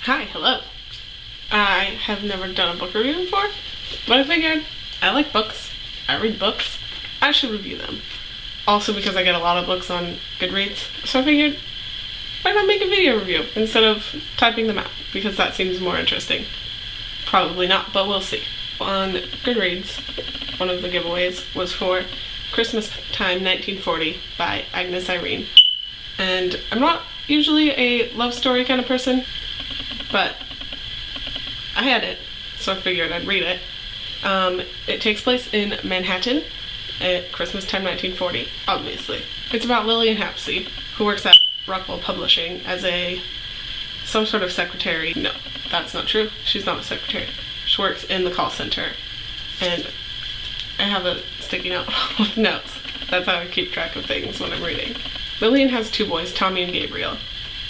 Hi, hello. I have never done a book review before, but I figured I like books, I read books, I should review them. Also because I get a lot of books on Goodreads, so I figured why not make a video review instead of typing them out, because that seems more interesting. Probably not, but we'll see. On Goodreads, one of the giveaways was for Christmastime 1940 by Agnes Irene. And I'm not usually a love story kind of person, but I had it, so I figured I'd read it. It takes place in Manhattan at Christmastime 1940, obviously. It's about Lillian Hapsey, who works at Rockwell Publishing as some sort of secretary. No, that's not true. She's not a secretary. She works in the call center. And I have a sticky note with notes. That's how I keep track of things when I'm reading. Lillian has two boys, Tommy and Gabriel.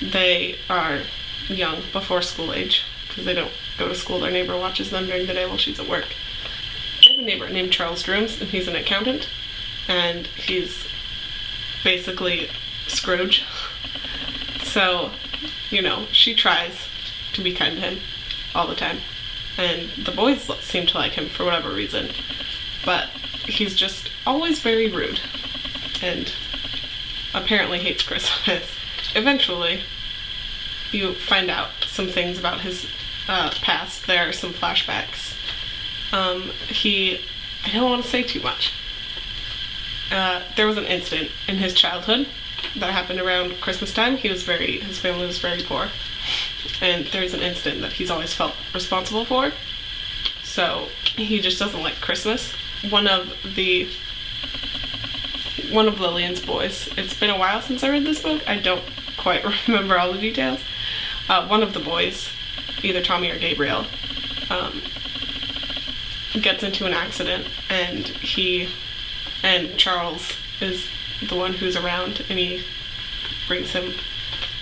They are young, before school age, because they don't go to school. Their neighbor watches them during the day while she's at work. They have a neighbor named Charles Drooms, and he's an accountant, and he's basically Scrooge. So, you know, she tries to be kind to him all the time, and the boys seem to like him for whatever reason, but he's just always very rude, and apparently hates Christmas. Eventually, you find out some things about his past. There are some flashbacks. I don't want to say too much. There was an incident in his childhood that happened around Christmas time. His family was very poor, and there's an incident that he's always felt responsible for. So he just doesn't like Christmas. One of Lillian's boys. It's been a while since I read this book. I don't quite remember all the details. One of the boys, either Tommy or Gabriel, gets into an accident, and Charles is the one who's around, and he brings him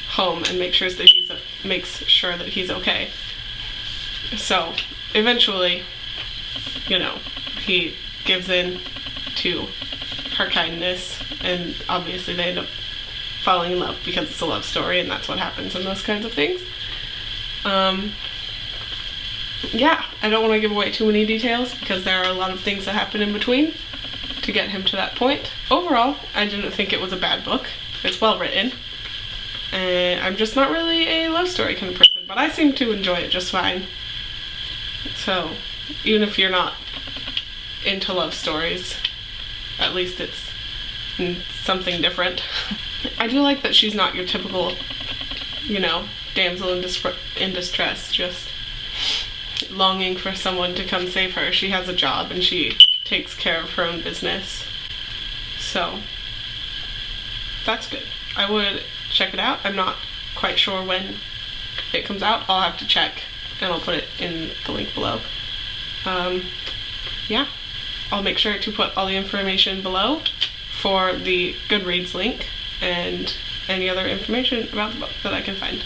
home and makes sure that he's okay. So eventually, you know, he gives in to her kindness, and obviously they end up falling in love because it's a love story, and that's what happens in those kinds of things. Yeah, I don't want to give away too many details because there are a lot of things that happen in between to get him to that point. Overall, I didn't think it was a bad book. It's well written, and I'm just not really a love story kind of person, but I seem to enjoy it just fine. So even if you're not into love stories, at least it's something different. I do like that she's not your typical, you know, damsel in distress, just longing for someone to come save her. She has a job and she takes care of her own business. So that's good. I would check it out. I'm not quite sure when it comes out. I'll have to check, and I'll put it in the link below. Yeah, I'll make sure to put all the information below for the Goodreads link and any other information about the book that I can find.